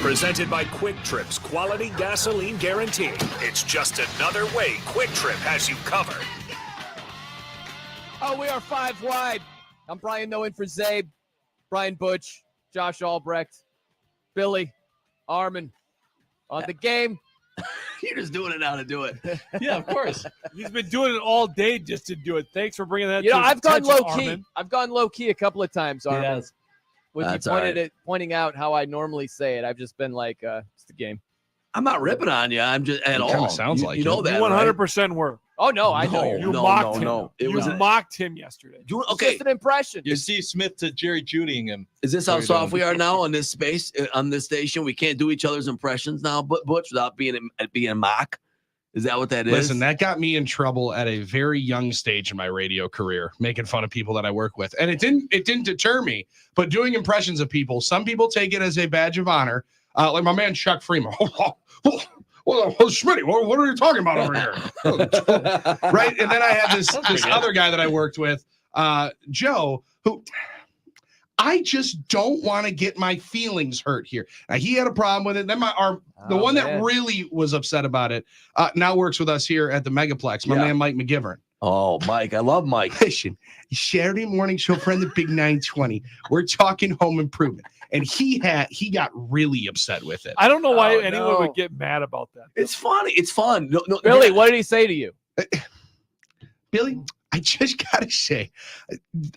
Presented by Quick Trip's quality gasoline guarantee. It's just another way Quick Trip has you covered. Oh, we are 5 wide. I'm Brian Noe in for Zabe, Brian Butch, Josh Albrecht, Billy, Armin on the game. You're just doing it now to do it. Yeah, of course. He's been doing it all day just to do it. Thanks for bringing that. You know, to his I've gone attention, low key. Armin. I've gone low key a couple of times, Armin. Yes. With That's you all right. pointing out how I normally say it. I've just been like, it's the game. I'm not ripping on you. I'm just at It all. kinda sounds like you it. know that, You right? 100% were. Oh no, I know. No. You mocked him. no. It You was mocked him yesterday. It's okay. just an impression. You're Steve Smith to Jerry Judying him. Is this how Sorry, soft Dylan. we are now on this space, on this station? We can't do each other's impressions now, but Butch, without being a mock. Is that what that is? Listen, that got me in trouble at a very young stage in my radio career, making fun of people that I work with. And it didn't deter me, but doing impressions of people, some people take it as a badge of honor. Like my man Chuck Freeman. Well, Schmitty, what are you talking about over here? Right. And then I had this other guy that I worked with, Joe, who I just don't want to get my feelings hurt here. Now, he had a problem with it. Then the one that really was upset about it now works with us here at the Megaplex, my man Mike McGivern. Oh, Mike. I love Mike. Listen, Saturday morning show friend the Big 920. We're talking home improvement. And he got really upset with it. I don't know why Oh, anyone no. would get mad about that. It's funny. It's fun. No, Billy, what did he say to you? Billy, I just gotta say,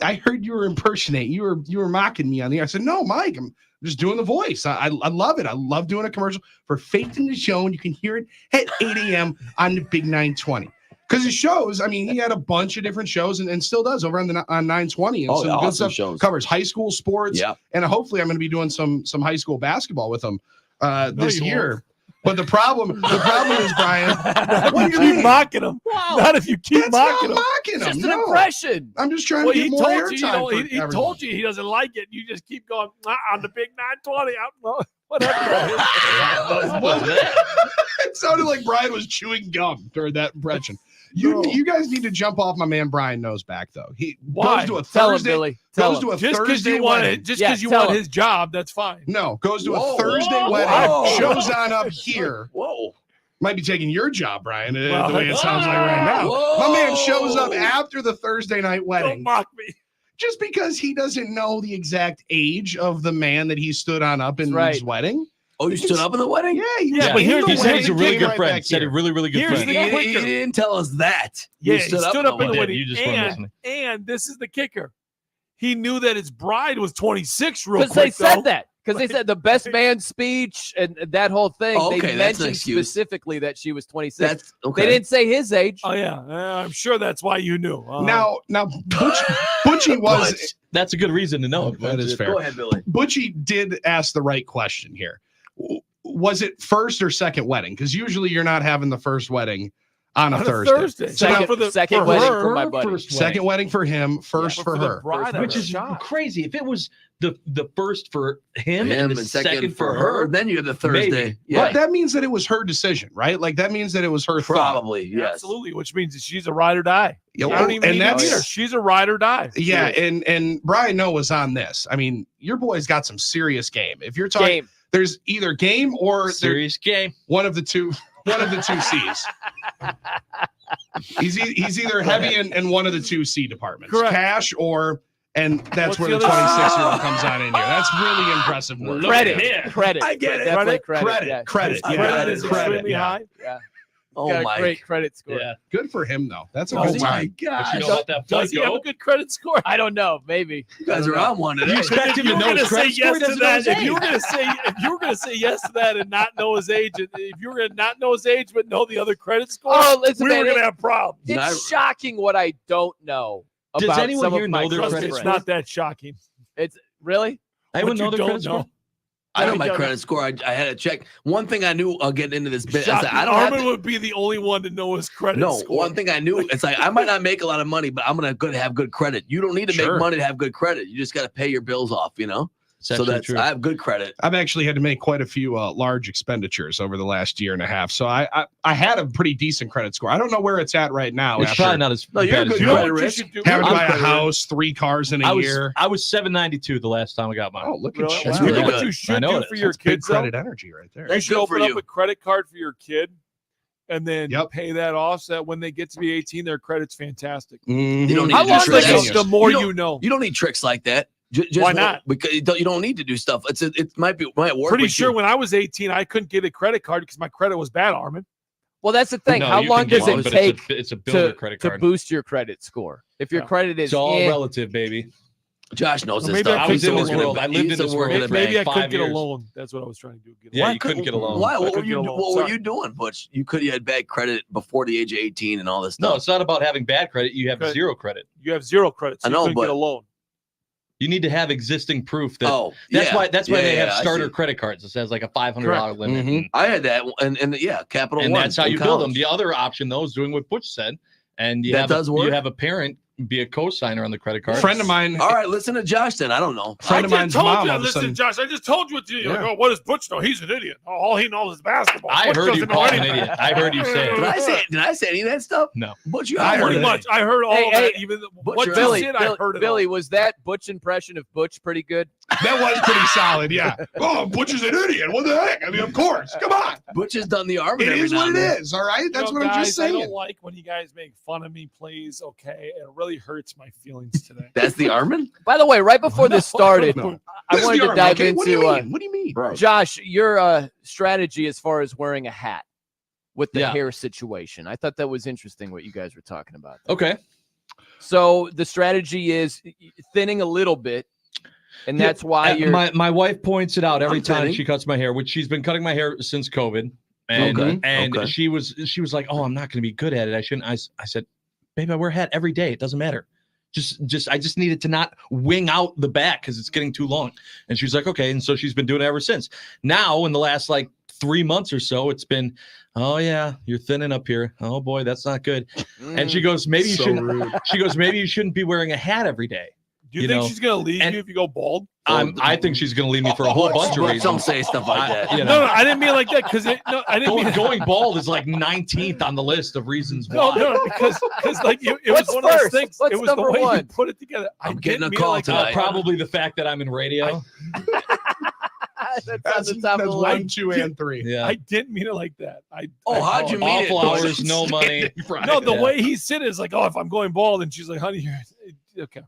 I heard you were impersonating. You were mocking me on the air. I said, no, Mike, I'm just doing the voice. I love it. I love doing a commercial for Faith in the Show, and you can hear it at 8 a.m. on the Big 920. Because his shows, I mean, he had a bunch of different shows and still does over on 920. And Oh, some awesome good stuff. shows. Covers high school sports. Yeah. And hopefully I'm going to be doing some high school basketball with him this you year. won't. But the problem is, Brian, What do you keep mocking him? Wow. Not if you keep that's mocking not him. mocking It's him. just an No. impression. I'm just trying Well, to he get more told you, airtime. he told you he doesn't like it. You just keep going on the Big 920. Whatever. It sounded like Brian was chewing gum during that impression. You guys need to jump off my man Brian Noe's back though. He Why? goes to a Tell him, Thursday. Billy. Tell Goes him. to a Just because Thursday you want wedding. it, just Yeah, because you tell want him. his job, that's fine. No, goes to Whoa, a Thursday whoa, wedding. whoa. Shows on up here. Whoa. Might be taking your job, Brian, Well, the way it sounds like right now. Whoa. My man shows up after the Thursday night Don't wedding mock me. just because he doesn't know the exact age of the man that he stood on up in That's his right. wedding. Oh, you stood up in the wedding? Yeah, he Yeah, was but in here's the the He said wedding, he's a really came good right friend. back Said a here. really, really good Here's friend. the He quicker. didn't tell us that. Yeah, You he stood up in the did. wedding. You just weren't listening. And this is the kicker. He knew that his bride was 26 real Because quick, they said though. that. Because they said the best man speech and that whole thing. Oh, okay, they that's an mentioned excuse. specifically that she was 26. That's okay. They didn't say his age. Oh, yeah. I'm sure that's why you knew. Now Butchie was Butch. That's a good reason to know. that is fair. Go ahead, Billy. Butchie did ask the right question here. Was it first or second wedding? Because usually you're not having the first wedding on a On a Thursday. Thursday. So Second- now- for the- second for wedding her, for my buddy. second wedding for him, first Yeah, for but the her. bride on Which her is shot. crazy. If it was the first for him, Him and the second for her, Then you have the Thursday. Maybe. Yeah, But that means that it was her decision, right? Like that means that it was her thought. probably. Yes. Absolutely, which means that she's a ride or die. Yeah, I don't even and need to that's meet her. She's a ride or die. yeah, and Brian Noe was on this. I mean, your boy's got some serious game. If you're talking, Game. there's either game or there's serious game. one of the two C's. He's either heavy in one of the two C departments, Correct. cash or, and that's What's where the the other- 26-year-old comes on in here. That's really impressive work. Credit. I get it. Definitely credit. Credit, Yeah. credit, I yeah, got Credit it. is credit, extremely yeah. high. Yeah. Oh Got a my. great credit score. Yeah. Good for him though. That's a Oh good my sign. gosh. You know about that Does he have a FICO? good credit score? I don't know. Maybe. You guys are on one today. You expect him to know his credit score? He doesn't know his if you were age. gonna say yes to that and not know his age, and if you were gonna not know his age but know the other credit score, Oh, listen, we man, were gonna have problems. It's Not- shocking what I don't know Does about anyone some here of my know their close Trust me, credit it's friends. not that shocking. It's really. Anyone What know you their don't credit score? know. I know I my don't credit score. I had to check. One thing I knew, I'll get into this bit. I said, Shocking. I don't have Armin to, would be the only one to know his credit no, score. one thing I knew, it's like I might not make a lot of money, but I'm gonna have good credit. You don't need to Sure. make money to have good credit. You just got to pay your bills off, you know? It's So actually that's true. I have good credit. I've actually had to make quite a few large expenditures over the last year and a half. So I had a pretty decent credit score. I don't know where it's at right now. It's after probably not as No, you're bad a as good you know are. credit what you risk. should do? having to buy a credit risk. house, 3 cars in a year. I was 792 the last time I got mine. Oh, look at Really? you. That's You really know what good. you I should know do it for is. your That's big kids, though? credit energy right there. You That's should good open for up you. a credit card for your kid and then Yep. pay that off so that when they get to be 18, their credit's fantastic. Mhm. You don't need How to do long tricks. does You the more don't- you know? You don't need tricks like that. Just Why not? Because you don't need to do stuff. It might work. Pretty with sure you. when I was 18, I couldn't get a credit card because my credit was bad, Armin. Well, that's the thing. No, How you long can get does one, it but take It's a builder credit to card. boost your credit score? If your Yeah. credit is It's all eh, relative, baby. Josh knows Well, this maybe stuff. I I could was get in a this loan. world. I lived in this world for Maybe I like could 5 get a years. loan. That's what I was trying to do. Get a Yeah, loan. you couldn't get a loan. Why? I What were couldn't you? get a loan. What were Sorry. you doing, Butch? You had bad credit before the age of 18 and all this No, stuff. it's not about having bad credit. You have Credit. zero credit. You have zero credit, so I know, you couldn't but- get a loan. You need to have existing proof that. Oh, That's yeah. why. That's why Yeah, they have yeah, I starter see. credit cards. It says like a $500 limit, Mhm. I had that, and yeah, Capital and One. that's how in you build them. college. The other option, though, is doing what Butch said, and you That have does work. you have a parent be a co-signer on the credit A card. friend of mine, All right, listen to Josh then. I don't know. friend of mine's mom all of a Listen, sudden. Josh, I just told you what to do. You're like, Yeah. oh, what does Butch know? He's an idiot. Oh, all he knows is basketball. I Butch heard you doesn't know call him an anything. idiot. I heard you say Did it. I say any of that stuff? No. But you I heard heard Pretty it. much. I heard all Hey, of that. hey, Even Butch, what you're you Billy, said, I Bill- heard it. Billy, all. was that Butch impression of Butch pretty good? That was pretty solid, yeah. Oh, Butch is an idiot. What the heck? I mean, of course. Come on. Butch has done the arm. It is what it is, all right? You That's know, what I'm guys, just I saying. don't like when you guys make fun of me, please. Okay, it really hurts my feelings today. That's the Armin? By the way, right before this started, No. I This is wanted the to Army, dive okay? What do you into mean? What do you mean? Josh, your strategy as far as wearing a hat with the Yeah. hair situation. I thought that was interesting what you guys were talking about. Okay. So the strategy is thinning a little bit, and Yeah, that's why you're. my wife points it out every I'm time kidding. she cuts my hair, which she's been cutting my hair since COVID. And Okay, and okay. she was like, "Oh, I'm not going to be good at it. I shouldn't." I said, "Babe, I wear a hat every day. It doesn't matter. I just needed to not wing out the back because it's getting too long." And she's like, "Okay." And so she's been doing it ever since. Now, in the last like 3 months or so, it's been, "Oh yeah, you're thinning up here. Oh boy, that's not good." And she goes, "Maybe you So shouldn't." rude. She goes, "Maybe you shouldn't be wearing a hat every day." Do you, You think know, she's gonna leave and- you if you go bald? I think she's going to leave me for a whole bunch of Butch reasons. don't say stuff like that. You No, know. no, I didn't mean it like that because I didn't mean Going bald is like 19th on the list of reasons No, why. no, because like it was What's one of those first? things. What's It was the number way you one? put it together. I I'm getting didn't a mean it call like tonight. that. Probably the fact that I'm in radio. that's on That's, the top of that's the 1, line. 2, and 3. Yeah. I didn't mean it like that. Oh, how'd you mean it? Awful Butch? hours, no money. No, the Yeah. way he said it is like, oh, if I'm going bald, and she's like, honey, you're okay.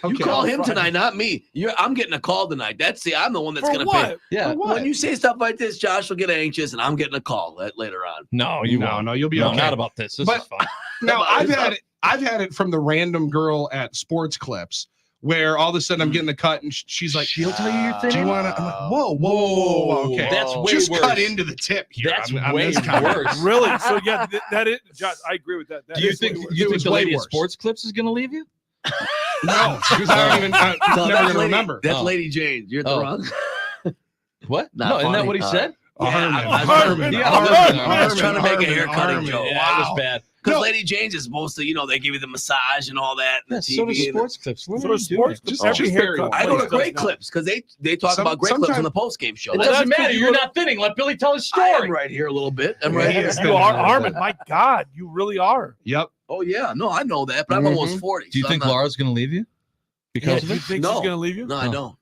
You Okay. call him Friday. tonight, not me. I'm getting a call tonight. I'm the one that's For going to what? pay. Yeah. When you say stuff like this, Josh will get anxious, and I'm getting a call later on. No, you No, won't. no, you'll be No, okay. not about this. This But- is fun. Now About I've this had it. I've had it from the random girl at Sports Clips, where all of a sudden I'm getting the cut, and she's like, She'll tell you you're "Do you thinning? want to?" I'm like, "Whoa, whoa, okay." That's way Just worse. cut into the tip here. That's on way this comment. worse. Really? So yeah, that is. Josh, I agree with that. That Do you is think way worse. It you think was the way lady at worse. Sports Clips is going to leave you? No, because I don't even. I'm No, never that's gonna Lady- remember. That's Oh. Lady Jane. You're the Oh. wrong. What? Not No, isn't that funny. what he said? Yeah, Harmon, I was Harmon, Yeah, Harmon, Harmon. I was trying to make a Harmon, haircutting Harmon. joke. Yeah, Wow. it was bad. Because No. Lady Jane's is mostly, they give you the massage and all that. And Yeah, the so does TV and- Sports Clips. What So are you does doing? Sports Just- Every just haircut very I go place to does Great now. Clips because they talk Some- about Great Clips sometime- on the post game show. It Well, doesn't that's matter. because You're you- not thinning. Let Billy tell his I am story. right here a little bit. I'm Yeah, right he here. is. You are Armin. My God, you really are. Yep. Oh yeah, no, I know that, but I'm almost 40. Do you so think I'm not- Laura's going to leave you? Because of you it? think No. she's gonna leave you? No, I Oh. don't.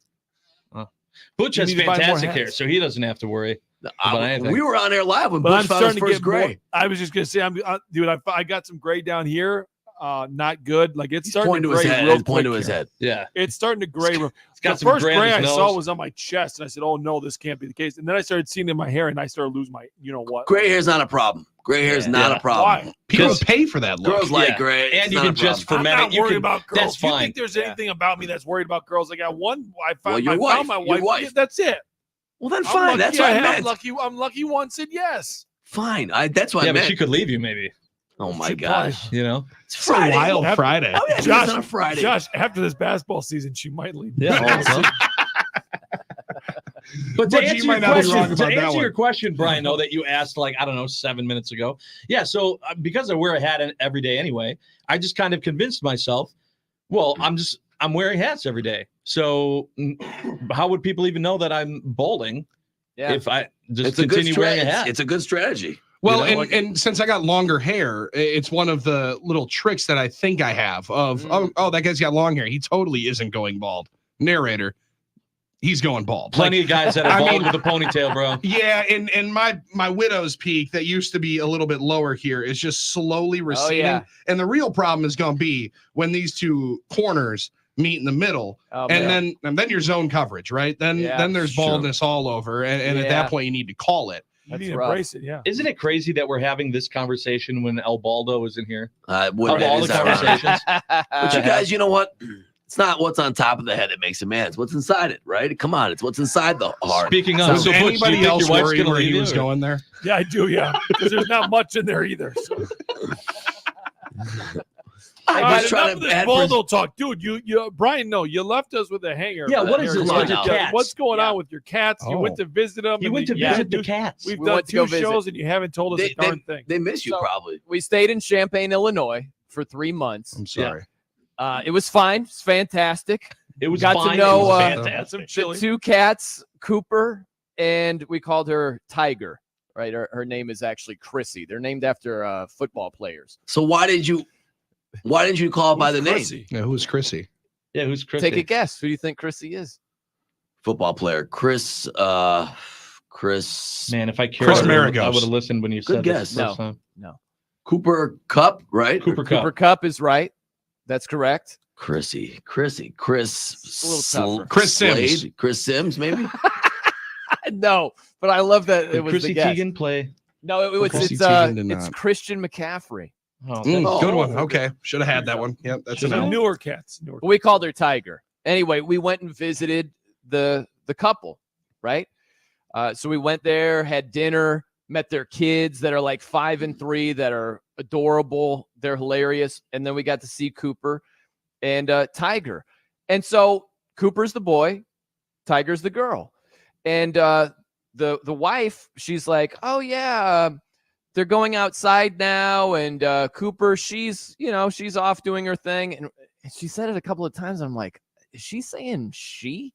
Butch You has need to buy more fantastic hair, hats. so he doesn't have to worry. about anything. We were on air live when But Bush I'm found his starting to first get more. gray. I was just gonna say, dude. I got some gray down here. Not good. Like it's He's starting pointing to to his gray head. real He's pointing to quick his here. head. Yeah. It's starting to gray. He's got The some first gray on gray his I nose. saw was on my chest, and I said, "Oh no, this can't be the case." And then I started seeing it in my hair, and I started losing my, you know what? Gray hair's not a problem. Gray hair is Yeah. not Yeah. a problem. Why? People Because pay for that look. Girls like Yeah. gray, And it's you not can a just problem. for I'm men, not you worried can- about girls. that's Do you fine. think there's Yeah. anything about me that's worried about girls? I got one. I Well, found, your I wife, found my your wife. wife. That's it. Well, then I'm fine. lucky That's what I I'm meant. lucky. I'm lucky. One said yes. Fine. That's what Yeah, I but meant. she could leave you maybe. Oh my She gosh. You know? It's It's a Friday. wild Happy- Friday. Oh, yeah, Josh, it's on a Friday. Josh, after this basketball season, she might leave. Yeah. But to But you answer, might your not be question, wrong to about that answer your one. question, Brian, though, that you asked like, I don't know, 7 minutes ago. Yeah. So because I wear a hat every day anyway, I just kind of convinced myself, well, I'm wearing hats every day. So how would people even know that I'm balding if I just continue wearing a hat? It's a good strategy. Well, You know, and since I got longer hair, it's one of the little tricks that I think I have of, oh, that guy's got long hair. He totally isn't going bald. Narrator, he's going bald. Plenty of guys that are bald with a ponytail, bro. Yeah, and my widow's peak that used to be a little bit lower here is just slowly receding. yeah. And the real problem is going to be when these two corners meet in the middle, and then your zone coverage, right? Then there's baldness all over, and at that point you need to call it. You need to embrace it, yeah. Isn't it crazy that we're having this conversation when El Baldo is in here? Of all the conversations. But you guys, you know what? It's not what's on top of the head that makes a man. It's what's inside it, right? Come on, it's what's inside the heart. Speaking of, Was so Butch, do you anybody think else your wife's worried gonna where leave he you, was or- going there? Yeah, I do, yeah. Because there's not much in there either. So. I All was right, trying enough of to this add Baldo talk, dude. You, Brian. No, you left us with a hanger. Yeah, what is this? Come on With the now. cats? What's going on with your cats? You Oh. went to visit them. He and went to you visit do- the cats. We've We done went to go 2 visit. shows, and you haven't told us a darn thing. They miss you So- probably. We stayed in Champaign, Illinois for 3 months. I'm sorry. It was fine. It's fantastic. It was Got to fine. know, It was Some fantastic. chili. The 2 cats, Cooper, and we called her Tiger. Right, her name is actually Chrissy. They're named after football players. So why didn't you call it by the Who's name? Chrissy? Yeah, who's Chrissy? Yeah, who's Chris? Take a guess. Who do you think Chrissy is? Football player Chris. Chris Man, if I cared, Chris I Maragos. would have listened when you Good said guess. this first time. Cooper Cup, right? Cooper Cup. Cooper Cup is right. That's correct. Chris. a little tougher. Chris Sims. Slade? Chris Sims, maybe. No, but I love that it Did was Chrissy the guess. Teigen play? No, Chrissy it's Teigen did it's not. Christian McCaffrey. Oh, Good one. Oh. Okay, should have had that one. Yep, that's Some enough. newer cats. We called her Tiger. Anyway, we went and visited the couple, right? So we went there, had dinner, met their kids that are like 5 and 3 that are adorable. They're hilarious. And then we got to see Cooper and Tiger. And so Cooper's the boy, Tiger's the girl. And the wife, she's like, oh yeah, they're going outside now. And Cooper, she's off doing her thing. And she said it a couple of times. I'm like, is she saying she?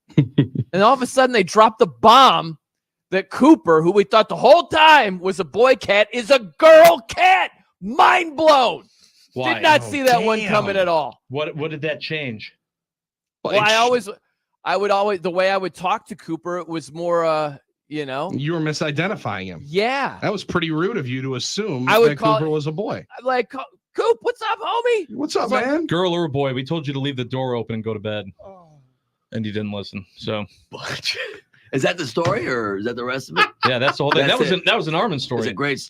And all of a sudden they dropped the bomb that Cooper, who we thought the whole time was a boy cat, is a girl cat. Mind blown. Why? Did not Oh, see that one damn. coming at all. What did that change? Well, I would always, the way I would talk to Cooper, it was more, You were misidentifying him. yeah. That was pretty rude of you to assume I would that call Cooper it- was a boy. I'm like, Coop, what's up, homie? What's up, It's like- man? Girl or a boy? We told you to leave the door open and go to bed, and you didn't listen. So Is that the story or is that the rest of it? yeah, that's the whole thing. That's That was an Armin It's story. a great,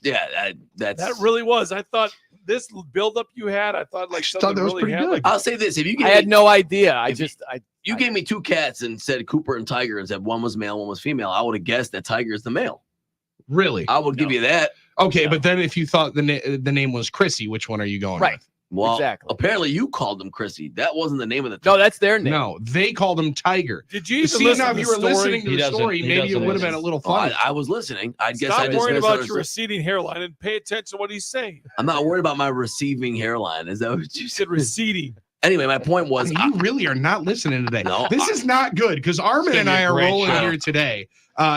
that's. That really was. I thought this buildup you had. I thought like I something thought that was really pretty had. good. Like, I'll say this: if you I gave had me, no idea. you gave me 2 cats and said Cooper and Tiger and said one was male, one was female, I would have guessed that Tiger is the male. Really? I would give you that. Okay, but then if you thought the name was Chrissy, which one are you going Right. with? Well, Exactly. apparently you called him Chrissy. That wasn't the name of the. No, that's their name. No, they called him Tiger. did you even See, listen now to if the you were story? listening to He the doesn't- story, he maybe it doesn't would have been listen. a little Oh, funny. I was listening. I guess Stop I just worrying about your misunderstood. receding hairline and pay attention to what he's saying. I'm not worried about my receiving hairline. Is that what you You said? said receding. Anyway, my point was, You really are not listening today. No, This is not good because Armin gonna and be a I are great rolling show. here today.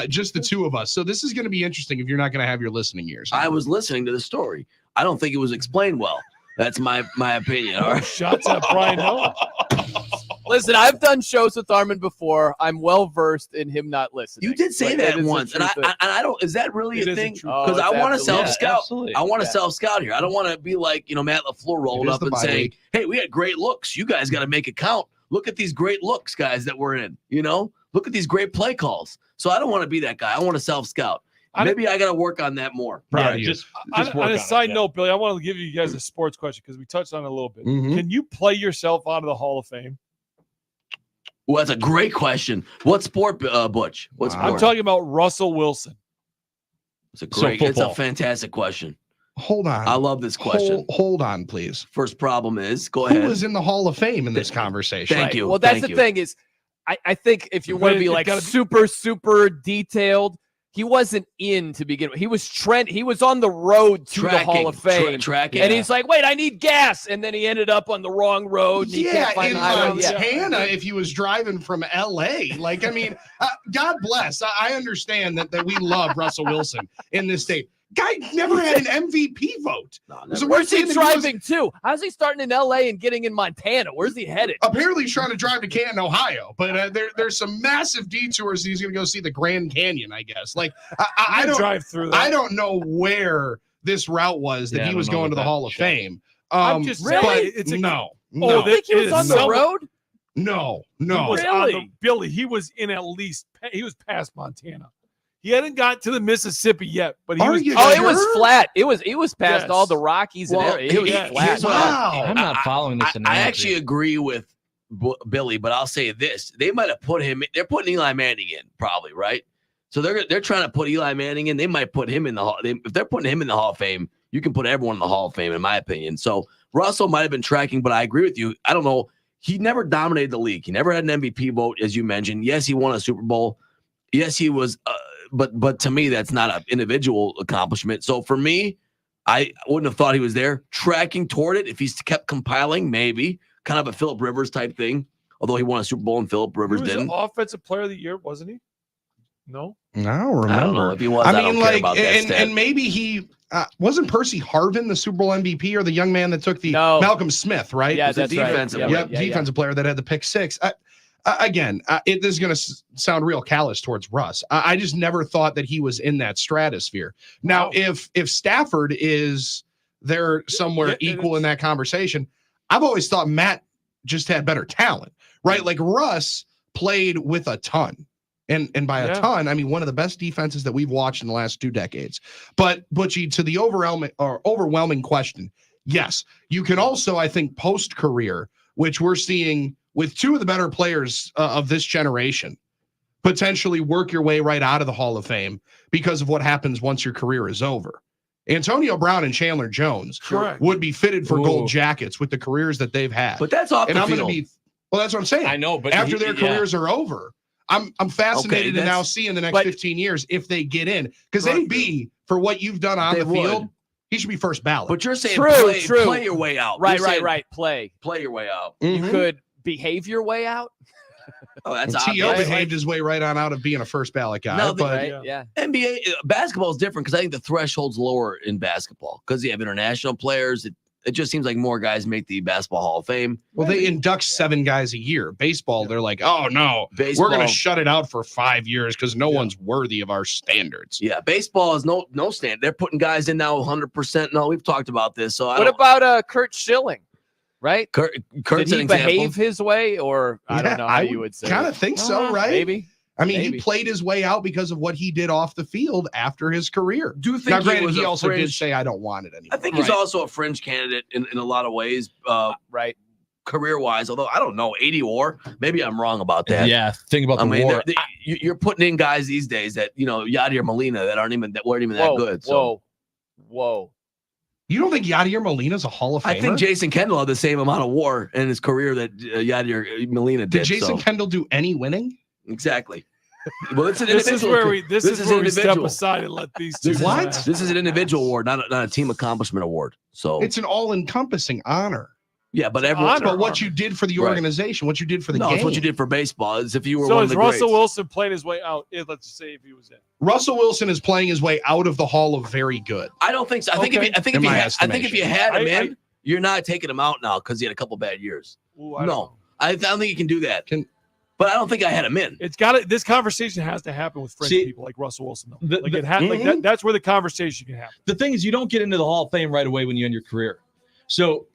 Just the two of us. So this is going to be interesting if you're not going to have your listening ears. I was listening to the story. I don't think it was explained well. That's my opinion. All right. Shots at Brian Hill. Listen, I've done shows with Armin before. I'm well versed in him not listening. You did say Like, that is a once, and true thing. I don't. Is that really It a is a thing? true Oh, Because I it's want to absolutely- self scout. absolutely. I want to Yeah. self scout here. I don't want to be like Matt LaFleur rolling It is up the and bye saying, week. "Hey, we had great looks. You guys got to make it count. Look at these great looks, guys, that we're in. Look at these great play calls." So I don't want to be that guy. I want to self scout. Maybe I got to work on that more. Proud Yeah, of you. just On work a on it, side yeah. note, Billy, I want to give you guys a sports question because we touched on it a little bit. Mhm. Can you play yourself out of the Hall of Fame? Well, that's a great question. What sport, Butch? What Wow. sport? I'm talking about Russell Wilson. It's a So great. It's a football. fantastic question. Hold on. I love this question. Hold on, please. First problem is, go Who ahead. is in the Hall of Fame in this conversation? Thank you. Well, that's Thank the you. thing is, I think if you want to But be it like gotta be- super detailed, he wasn't in to begin with. He was He was on the road to the Hall of Fame. Tracking. And he's like, wait, I need gas. And then he ended up on the wrong road. And he Yeah, can't find in the highway. Yeah. Montana, if he was driving from LA. Like, I mean, God bless. I understand that we love Russell Wilson in this state. Guy never had an MVP vote. So Where's he saying that driving to? How's he starting in LA and getting in Montana? Where's he headed? Apparently, he's trying to drive to Canton, Ohio, but there's some massive detours. He's going to go see the Grand Canyon, I guess. Like, I don't drive through that. I don't know where this route was that Yeah, I he don't was know going what to the that Hall of shit. Fame. I'm just really? saying, it's a, no. I think he was on the so- road. No. He was on Really? the, Billy, he was in at least, he was past Montana. He hadn't got to the Mississippi yet, but he Are was. you Oh, it sure? was flat. It was Yes. past all the Rockies and Well, everything. It was yeah, flat. here's what Wow. I'm not following this I analogy. actually agree with Billy, but I'll say this: they might have put him. They're putting Eli Manning in, probably, right? So they're trying to put Eli Manning in. They might put him in the Hall. If they're putting him in the Hall of Fame, you can put everyone in the Hall of Fame, in my opinion. So Russell might have been tracking, but I agree with you. I don't know. He never dominated the league. He never had an MVP vote, as you mentioned. Yes, he won a Super Bowl. Yes, he was. But to me, that's not an individual accomplishment. So for me, I wouldn't have thought he was there. Tracking toward it, if he's kept compiling, maybe kind of a Phillip Rivers type thing. Although he won a Super Bowl and Phillip He Rivers was didn't. an offensive player of the year, wasn't he? No. I don't I don't know remember. if he was. I I, mean, don't care like, about that and stat. maybe he wasn't Percy Harvin the Super Bowl MVP or the young man that took the No. Malcolm Smith, right? Yeah, was a that's right. defensive Yeah, player. Yep, yeah, yeah. defensive player that had the pick six. Again, this is going to sound real callous towards Russ. I just never thought that he was in that stratosphere. Now, Wow. if Stafford is there somewhere Yeah, equal in that conversation, I've always thought Matt just had better talent, right? Like Russ played with a ton. And by a Yeah. ton, I mean one of the best defenses that we've watched in the last 2 decades. But Butchie, to the overwhelming question, yes, you can also, I think, post-career, which we're seeing with 2 of the better players of this generation, potentially work your way right out of the Hall of Fame because of what happens once your career is over. Antonio Brown and Chandler Jones Correct. would be fitted for Ooh. gold jackets with the careers that they've had. But that's off and the I'm going field. to be, well, that's what I'm saying. I know, but After their careers are over, I'm fascinated to now that's- see in the next but- 15 years if they get in. Because Right. AB, for what you've done on They the field, would. he should be first ballot. But you're saying True, play, true. play your way out. Right, You're right, saying right. Play. Play your way out. Mhm. You could behave your way out. Oh, that's And T.O. obvious. behaved his way right on out of being a first ballot guy. No, but Right? Yeah. Yeah. NBA basketball is different because I think the threshold's lower in basketball because you have international players. It just seems like more guys make the Basketball Hall of Fame. well, they induct 7 guys a year. Baseball, they're like, oh no, Baseball, we're going to shut it out for 5 years because no one's worthy of our standards. yeah, baseball is no stand. They're putting guys in now 100%. No, we've talked about this. So I What don't, about Kurt Schilling? Right? Kurt's Did he an example. behave his way, or I don't know how you would say? Kind of think so, right? Maybe. I mean, Maybe. he played his way out because of what he did off the field after his career. Do you think Now, he granted, was he a also did fringe? say, I don't want it anymore. I think he's also a fringe candidate in a lot of ways, Right. career-wise. Although I don't know, 80 or maybe I'm wrong about that. Yeah, think about I the mean, war. you're putting in guys these days that Yadier Molina that weren't even that Whoa, good. So whoa. You don't think Yadier Molina's a Hall of Famer? I think Jason Kendall had the same amount of war in his career that Yadier Molina did. Did Jason so. Kendall do any winning? Exactly. Well, it's an This is individual. where we this is where we step individual. aside and let these two. This is, What? this is an individual award, not a team accomplishment award. So It's an all-encompassing honor. yeah, but everyone. honor. But what you did for the Right. organization, what you did for the No, game. it's what you did for baseball. Is if you were So one of is the Russell greats. Wilson playing his way out? Let's just say if he was in. Russell Wilson is playing his way out of the Hall of Very Good. I don't think so. I think Okay. if In you my had, I think if you had him I- in, you're not taking him out now because he had a couple bad years. Ooh, I don't No, know. I don't think you can do that. Can- But I don't think I had him in. It's got to. This conversation has to happen with fringe See, people like Russell Wilson. Though. the- Like the- it had. Like that, that's where the conversation can happen. The thing is, you don't get into the Hall of Fame right away when you end your career. So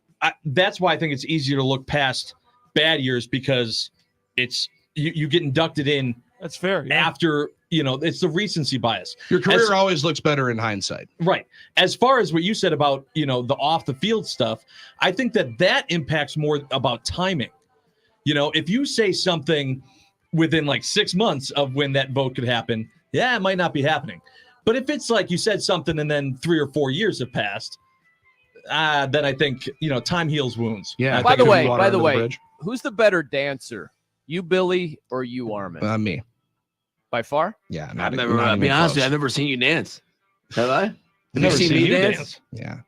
that's why I think it's easier to look past bad years because it's you get inducted in That's fair. Yeah. after, it's the recency bias. Your career As- always looks better in hindsight. Right. As far as what you said about, the off the field stuff, I think that impacts more about timing. If you say something within like 6 months of when that vote could happen, yeah, it might not be happening. But if it's like you said something and then 3 or 4 years have passed, then I think, time heals wounds. Yeah. I By think the it'll way, be water by the under way, bridge. who's the better dancer? You, Billy, or you, Armin? Me. by far. Yeah, I've not never. not I'll even be honest with you, close. I've never seen you dance. Have I? Have you Never seen me you dance? Yeah,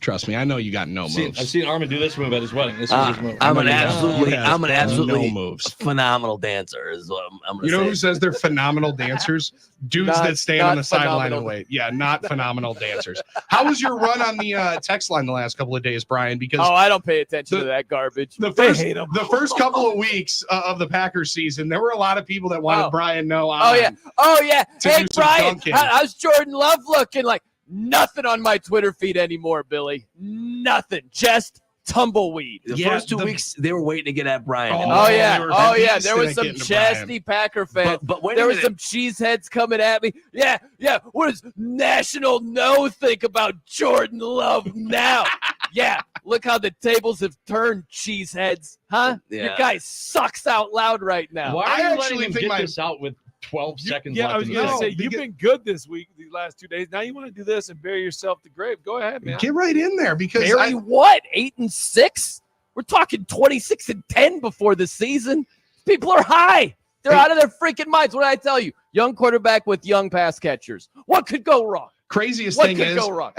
trust me, I know you got no I've moves. seen Armin do this move at his wedding. This is his move. I'm know an you have. absolutely, You have I'm an absolutely no moves. phenomenal dancer. Is what I'm going You know to who say. says they're phenomenal dancers? Dudes Not- that stand not on the sideline phenomenal. and wait. Yeah, not phenomenal dancers. How was your run on the text line the last couple of days, Brian? Because Oh, I don't pay attention The- to that garbage. the They first hate 'em. the first couple of weeks of the Packers season, there were a lot of people that wanted Oh. Brian no on. Oh yeah. Oh yeah. To Hey do some Brian, dunking. how's Jordan Love looking? Like nothing on my Twitter feed anymore, Billy. Nothing. Just tumbleweed. The Yeah, first 2 the- weeks, they were waiting to get at Brian. Oh, Oh they yeah. were Oh yeah. beasting There was at some getting to Brian. chesty Packer fans. but wait There a was minute. some cheeseheads coming at me. Yeah, yeah. What does National No think about Jordan Love now? Yeah, look how the tables have turned, cheeseheads. Huh? Your Yeah. guy sucks out loud right now. Why I are you actually letting him think get my- this out with 12 seconds Yeah, left? I was in going the to No, say, game? you've because- been good this week, these last 2 days. Now you want to do this and bury yourself to grave. Go ahead, man. Get right in there because Barry, what? 8-6? We're talking 26-10 before the season. People are high. They're out of their freaking minds. What did I tell you? Young quarterback with young pass catchers. What could go wrong? craziest What thing could is go wrong?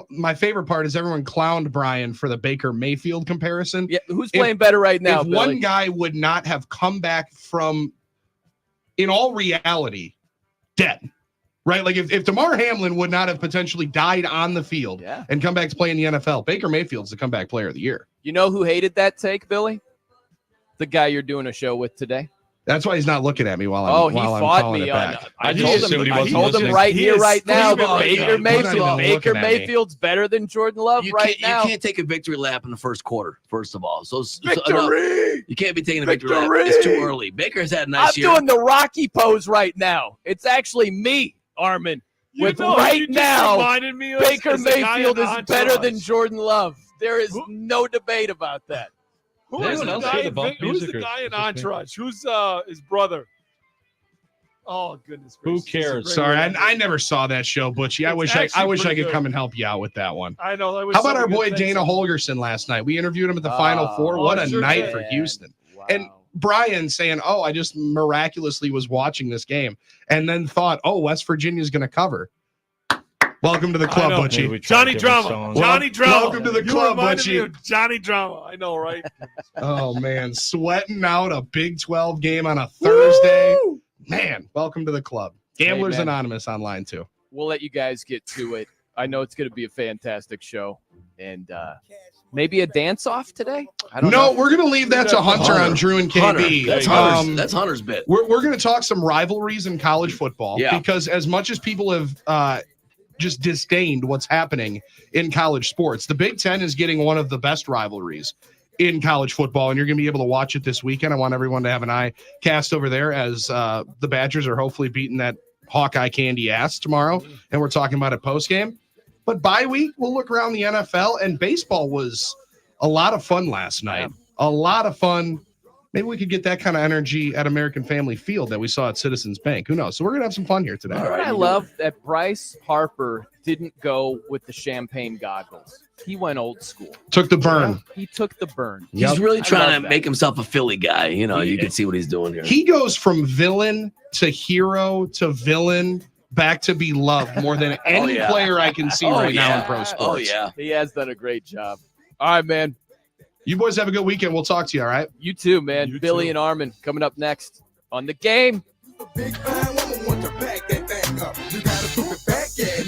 my favorite part is everyone clowned Brian for the Baker Mayfield comparison. Yeah, who's If- playing better right now, If Billy? one guy would not have come back from, in all reality, dead, right? Like if DeMar Hamlin would not have potentially died on the field Yeah. and come back to play in the NFL, Baker Mayfield's the comeback player of the year. You know who hated that take, Billy? The guy you're doing a show with today. That's why he's not looking at me while I'm Oh, he while I'm fought calling me it on. back. I I just told assumed he him. I wasn't told him listening. right He here, is right now. screaming But right Baker now. He's not Mayfield. even Baker looking at me. Mayfield's better than Jordan Love right now. You can't take a victory lap in the first quarter, first of all. So Victory! you can't be taking a victory lap. Victory! It's too early. Baker's had a nice I'm year. doing the Rocky pose right now. It's actually me, Armin. With right you just now, reminded me of Baker as the guy Mayfield in is better than Entourage. Jordan Love. There is Who- no debate about that. Who Does is anyone the else guy? hear the bump Who's music the or guy in is this me? Entourage? Who's his brother? Oh goodness Who gracious. This is cares? great Sorry, radio. I never saw that show, Butchie. I It's wish I actually wish I pretty could good. come and help you out with that one. I know. I wish How about our someone boy could think Dana so. Holgerson last night? We interviewed him at the Final Four. What a sure night did. for Houston. Wow. And Brian saying, "Oh, I just miraculously was watching this game and then thought, oh, West Virginia's going to cover." Welcome to the club, know. Butchie. We tried Johnny different Drama. songs. Johnny Drama. welcome to the You club, reminded me Butchie. of Johnny Drama. I know, right? Oh man, sweating out a Big 12 game on a Thursday. Woo! Man, welcome to the club. Gamblers man. Anonymous online too. We'll let you guys get to it. I know it's going to be a fantastic show. And maybe a dance-off today? I don't No, know. we're gonna leave that to Hunter on Drew and Hunter. KB. That's Hunter's bit. We're going to talk some rivalries in college football Yeah. because as much as people have just disdained what's happening in college sports, the Big Ten is getting one of the best rivalries in college football, and you're going to be able to watch it this weekend. I want everyone to have an eye cast over there as the Badgers are hopefully beating that Hawkeye candy ass tomorrow, and we're talking about it post game. But bye week, we'll look around the NFL, and baseball was a lot of fun last night. A lot of fun. Maybe we could get that kind of energy at American Family Field that we saw at Citizens Bank. Who knows? So we're going to have some fun here today. All right. I love that Bryce Harper didn't go with the champagne goggles. He went old school. Took the burn. He took the burn. He's really I trying love to that. make himself a Philly guy. You know, you can see what he's doing here. He goes from villain to hero to villain back to beloved more than any yeah. player I can see Oh, right now in yeah. pro sports. Oh, yeah. He has done a great job. All right, man. You boys have a good weekend. We'll talk to you, all right? You too, man. You Billy too. and Armin coming up next on The Game. Big fine woman want to back that thing up. You gotta prove it back, yeah.